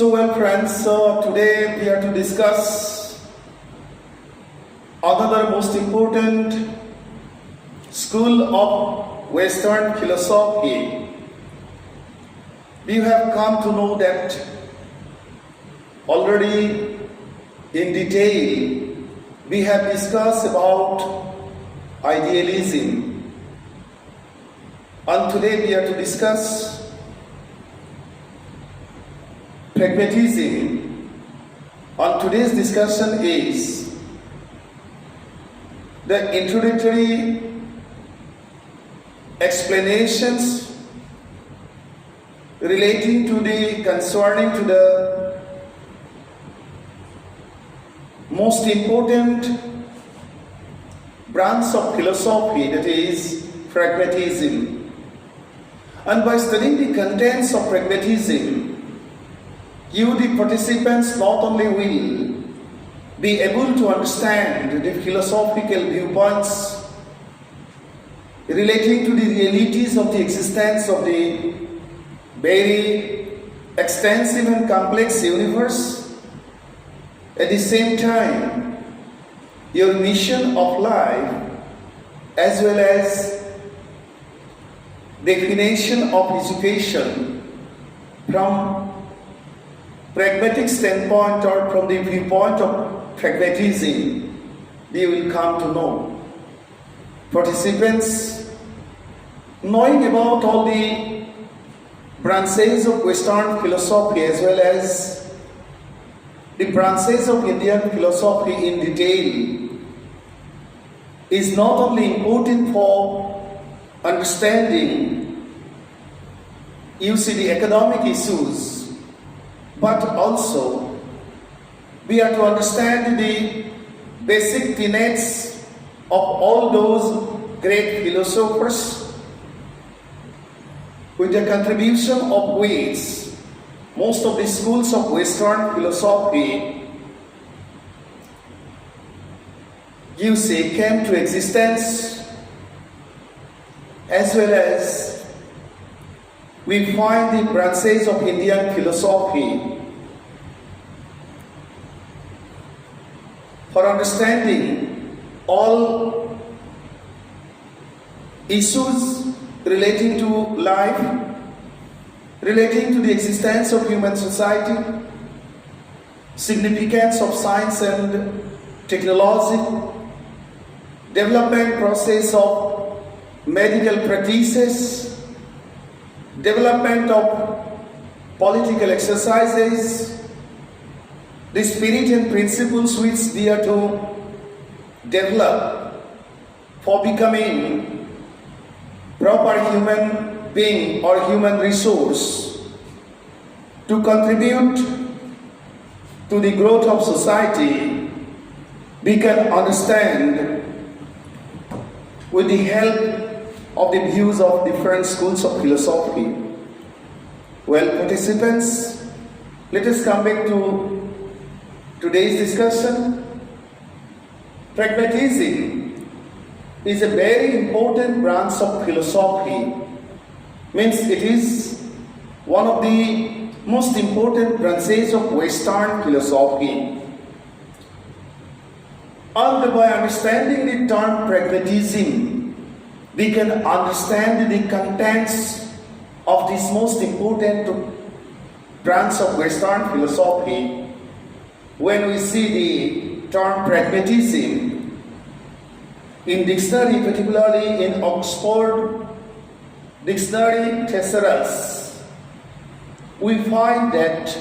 Well friends, today we are to discuss another most important school of Western philosophy. We have come to know that already in detail. We have discussed about idealism, and today we are to discuss pragmatism. And today's discussion is the introductory explanations relating to concerning to the most important branch of philosophy, that is pragmatism. And by studying the contents of pragmatism, you, the participants, not only will be able to understand the philosophical viewpoints relating to the realities of the existence of the very extensive and complex universe. At the same time, your mission of life as well as definition of education from pragmatic standpoint or from the viewpoint of pragmatism, we will come to know. Participants, knowing about all the branches of Western philosophy as well as the branches of Indian philosophy in detail is not only important for understanding, the academic issues, but also we are to understand the basic tenets of all those great philosophers, with the contribution of which most of the schools of Western philosophy came to existence, as well as we find the branches of Indian philosophy. For understanding all issues relating to life, relating to the existence of human society, significance of science and technology, development process of medical practices, development of political exercises, the spirit and principles which we are to develop for becoming proper human being or human resource to contribute to the growth of society, we can understand with the help of the views of different schools of philosophy. Well, participants, let us come back to today's discussion. Pragmatism is a very important branch of philosophy. Means it is one of the most important branches of Western philosophy. And by understanding the term pragmatism, we can understand the contents of this most important branch of Western philosophy. When we see the term pragmatism in dictionary, particularly in Oxford Dictionary Thesaurus, we find that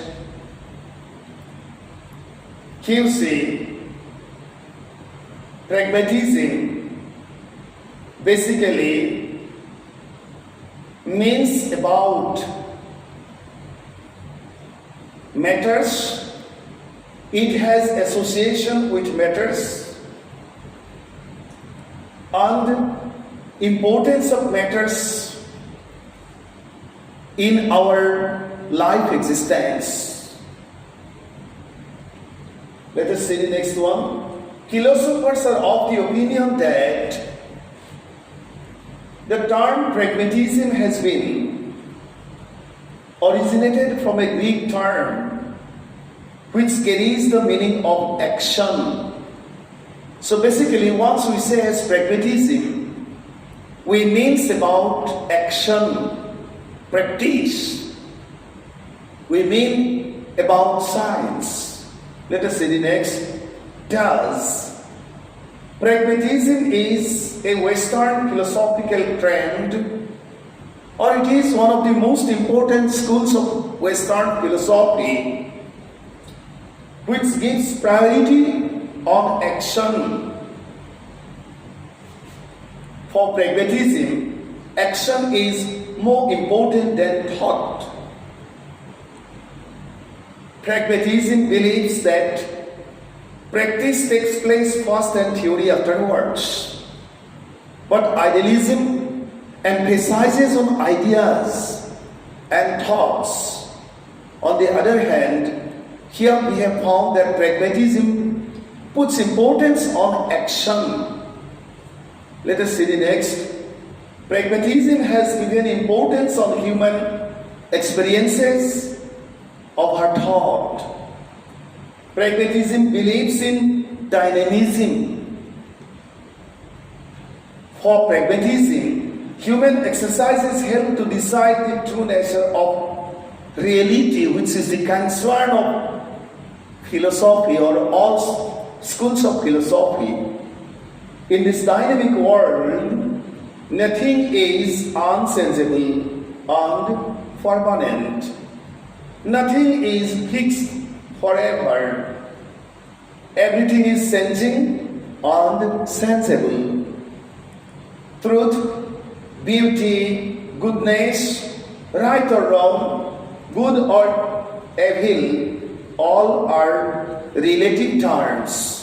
pragmatism basically means about matters. It has association with matters and importance of matters in our life existence. Let us see the next one. Philosophers are of the opinion that the term pragmatism has been originated from a Greek term which carries the meaning of action. So basically, once we say as pragmatism, we means about action, practice. We mean about science. Let us see the next. Does. Pragmatism is a Western philosophical trend, or it is one of the most important schools of Western philosophy, which gives priority on action. For pragmatism, action is more important than thought. Pragmatism believes that practice takes place first and theory afterwards. But idealism emphasizes on ideas and thoughts. On the other hand, here we have found that pragmatism puts importance on action. Let us see the next. Pragmatism has given importance on human experiences of her thought. Pragmatism believes in dynamism. For pragmatism, human exercises help to decide the true nature of reality, which is the concern of philosophy or all schools of philosophy. In this dynamic world, nothing is unsensible and permanent. Nothing is fixed forever. Everything is changing and sensible. Truth, beauty, goodness, right or wrong, good or evil, all are relative terms.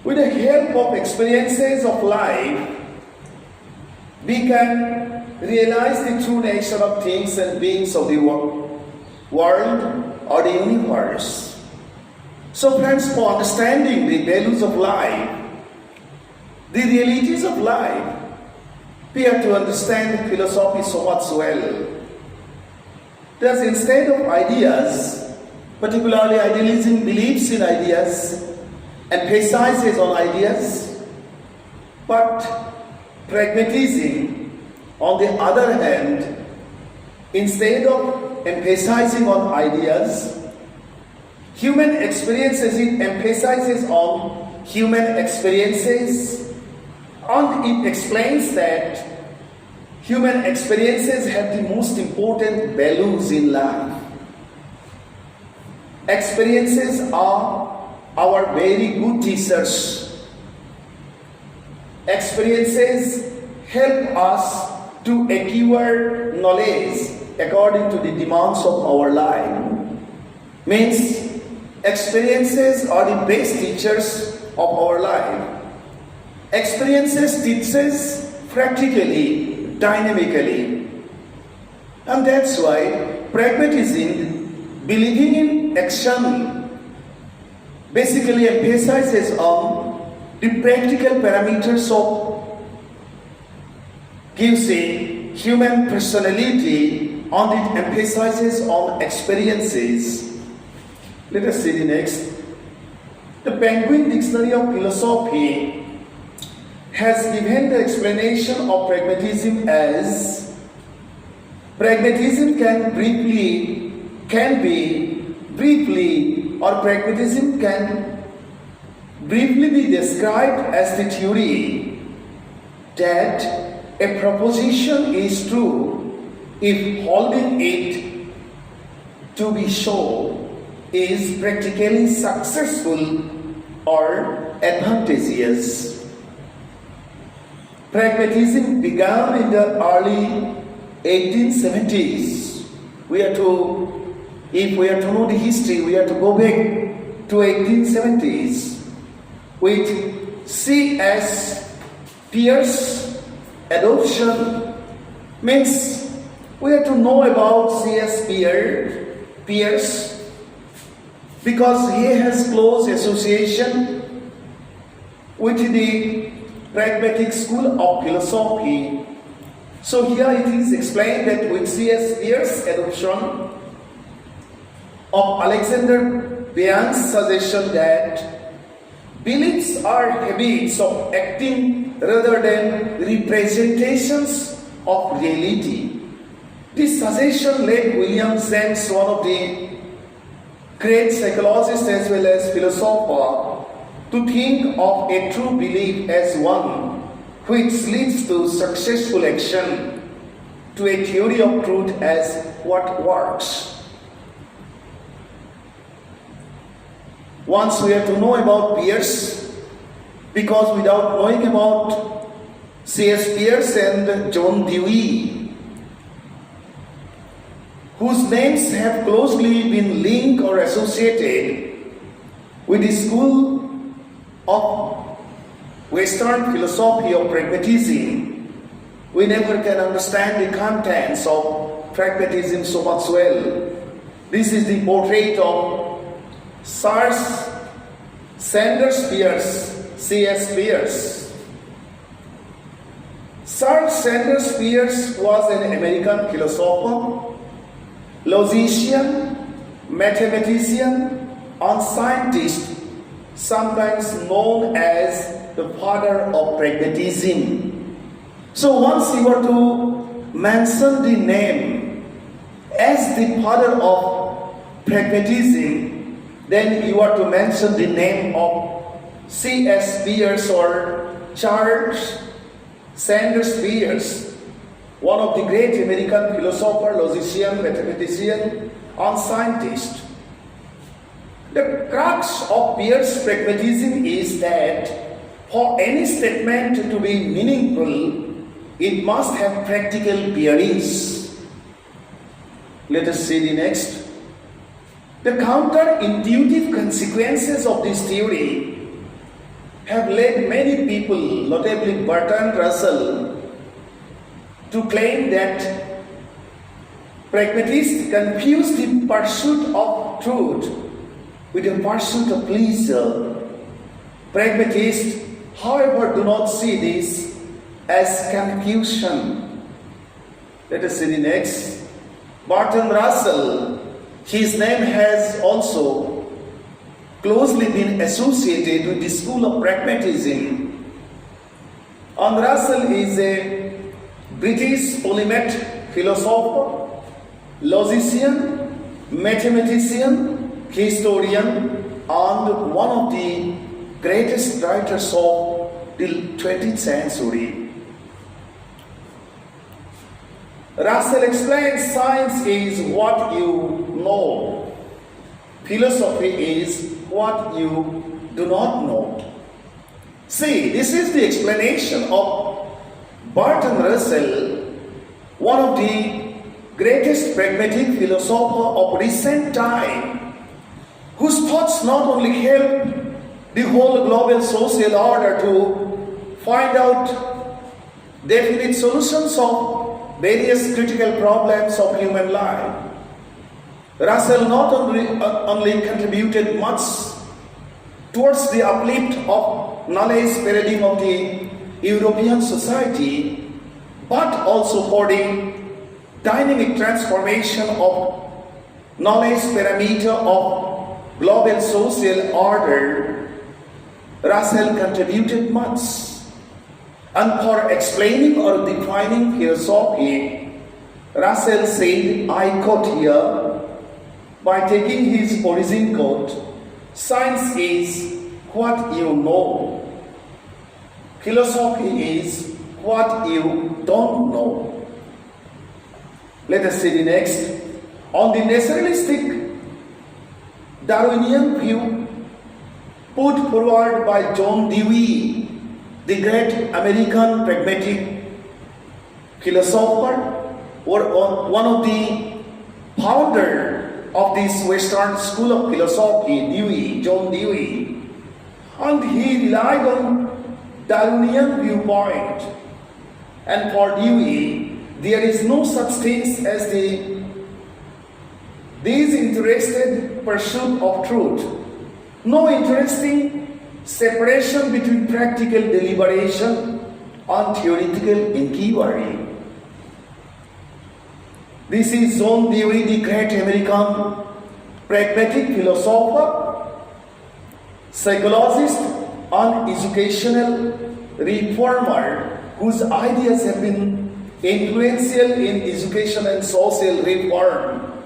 With the help of experiences of life, we can realize the true nature of things and beings of the world or the universe. So friends, for understanding the values of life, the realities of life, we have to understand philosophy so much well. Thus, instead of ideas, particularly idealism believes in ideas, emphasizes on ideas, but pragmatism, on the other hand, instead of emphasizing on ideas, human experiences, it emphasizes on human experiences, and it explains that human experiences have the most important values in life. Experiences are our very good teachers. Experiences help us to acquire knowledge according to the demands of our life. Means experiences are the best teachers of our life. Experiences teaches practically, dynamically. And that's why pragmatism, believing in action, basically emphasizes on the practical parameters of, gives a human personality, and it emphasizes on experiences. Let us see the next. The Penguin Dictionary of Philosophy has given the explanation of pragmatism as pragmatism can briefly be described as the theory that a proposition is true if holding it to be so is practically successful or advantageous. Pragmatism began in the early 1870s. If we are to know the history, we have to go back to 1870s with C.S. Pierce adoption. Means we have to know about C.S. Pierce because he has close association with the pragmatic school of philosophy. So here it is explained that with C.S. Pierce adoption, of Alexander Bian's suggestion that beliefs are habits of acting rather than representations of reality. This suggestion led William James, one of the great psychologists as well as philosopher, to think of a true belief as one which leads to successful action, to a theory of truth as what works. Once we have to know about Pierce, because without knowing about C.S. Pierce and John Dewey, whose names have closely been linked or associated with the school of Western philosophy of pragmatism, we never can understand the contents of pragmatism so much well. This is the portrait of Sir Sanders Peirce, C.S. Peirce. Sir Sanders Peirce was an American philosopher, logician, mathematician, and scientist, sometimes known as the father of pragmatism. So once you were to mention the name as the father of pragmatism, then you are to mention the name of C.S. Peirce or Charles Sanders Peirce, one of the great American philosopher, logician, mathematician, and scientist. The crux of Peirce's pragmatism is that for any statement to be meaningful, it must have practical bearings. Let us see the next. The counterintuitive consequences of this theory have led many people, notably Bertrand Russell, to claim that pragmatists confuse the pursuit of truth with the pursuit of pleasure. Pragmatists, however, do not see this as confusion. Let us see the next. Bertrand Russell, his name has also closely been associated with the school of pragmatism. And Russell is a British polymath philosopher, logician, mathematician, historian, and one of the greatest writers of the 20th century. Russell explains science is what you know. Philosophy is what you do not know. See, this is the explanation of Bertrand Russell, one of the greatest pragmatic philosopher of recent time, whose thoughts not only help the whole global social order to find out definite solutions of various critical problems of human life. Russell not only contributed much towards the uplift of knowledge paradigm of the European society, but also for the dynamic transformation of knowledge parameter of global social order. Russell contributed much. And for explaining or defining philosophy, Russell said, I quote here, by taking his origin quote, science is what you know. Philosophy is what you don't know. Let us see the next. On the naturalistic Darwinian view put forward by John Dewey, the great American pragmatic philosopher, or one of the founder of this Western school of philosophy, Dewey, John Dewey. And he relied on Darwinian viewpoint. And for Dewey, there is no such thing as the disinterested pursuit of truth. No interesting separation between practical deliberation and theoretical inquiry. This is John Dewey, the great American pragmatic philosopher, psychologist, and educational reformer whose ideas have been influential in education and social reform,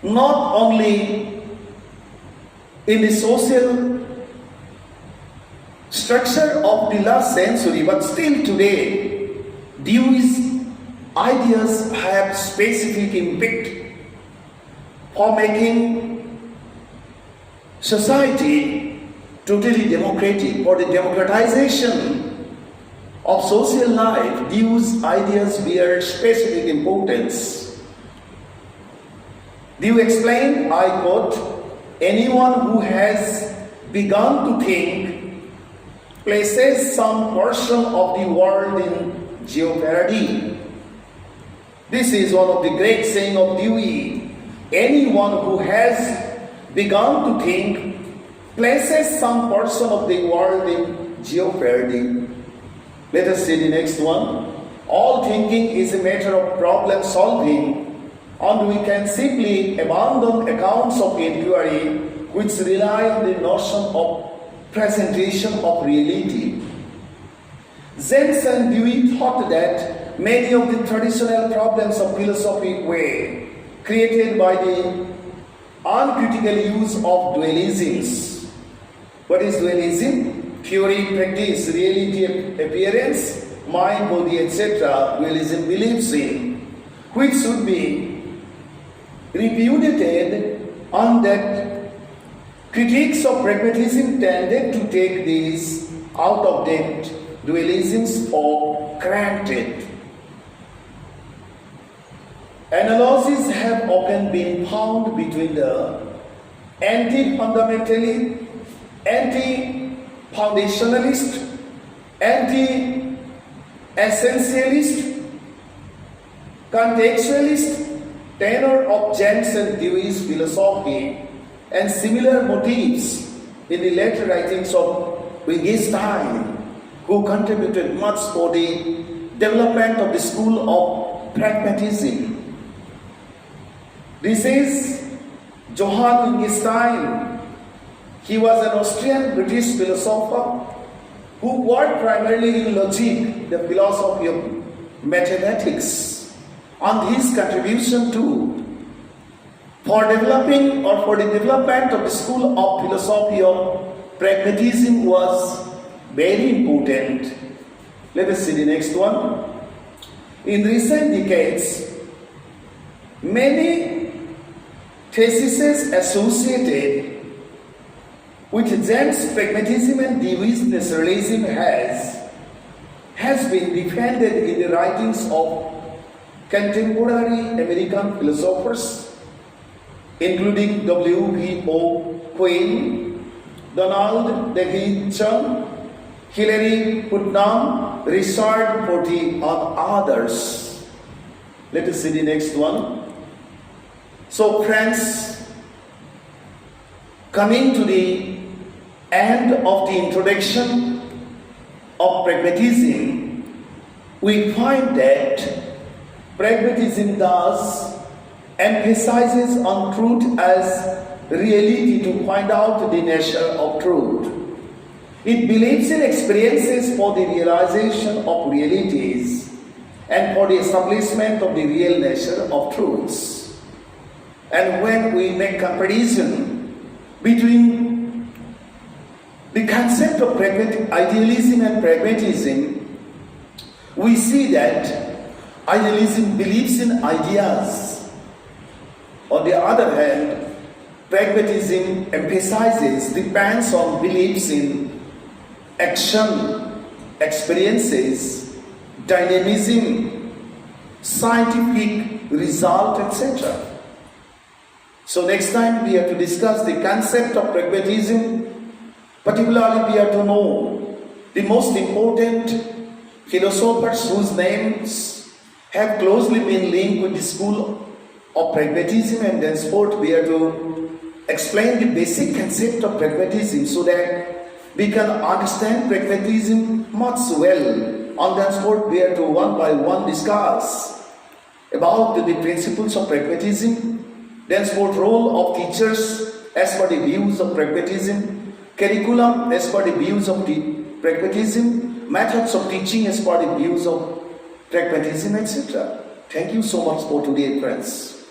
not only in the social structure of the last century, but still today, Dewey's ideas have specific impact for making society totally democratic, for the democratization of social life. Dewey's ideas bear specific importance. Dewey explained, I quote, anyone who has begun to think places some portion of the world in jeopardy. This is one of the great sayings of Dewey. Anyone who has begun to think places some portion of the world in jeopardy. Let us see the next one. All thinking is a matter of problem solving, and we can simply abandon accounts of inquiry which rely on the notion of presentation of reality. James and Dewey thought that many of the traditional problems of philosophy were created by the uncritical use of dualisms. What is dualism? Theory, practice, reality, appearance, mind, body, etc. Dualism believes in, which should be repudiated, and that critics of pragmatism tended to take these out-of-date dualisms for granted. Analogies have often been found between the anti-fundamentalist, anti-foundationalist, anti-essentialist, contextualist tenor of James and Dewey's philosophy, and similar motives in the later writings of Wittgenstein, who contributed much for the development of the school of pragmatism. This is Johann Wittgenstein. He was an Austrian-British philosopher who worked primarily in logic, the philosophy of mathematics, and his contribution for the development of the school of philosophy of pragmatism was very important. Let us see the next one. In recent decades, many theses associated with James' pragmatism and Dewey's naturalism has been defended in the writings of contemporary American philosophers, including W.B.O. Quinn, Donald Davidson, Hilary Putnam, Richard Porte, and others. Let us see the next one. So friends, coming to the end of the introduction of pragmatism, we find that pragmatism thus emphasizes on truth as reality to find out the nature of truth. It believes in experiences for the realization of realities and for the establishment of the real nature of truths. And when we make comparison between the concept of idealism and pragmatism, we see that idealism believes in ideas. On the other hand, pragmatism depends on beliefs in action, experiences, dynamism, scientific result, etc. So next time we have to discuss the concept of pragmatism. Particularly we have to know the most important philosophers whose names have closely been linked with the school of pragmatism, and thenceforth we have to explain the basic concept of pragmatism so that we can understand pragmatism much well, and thenceforth we have to one by one discuss about the principles of pragmatism Then sport role of teachers as per the views of pragmatism, curriculum as per the views of the pragmatism, methods of teaching as per the views of pragmatism, etc. Thank you so much for today, friends.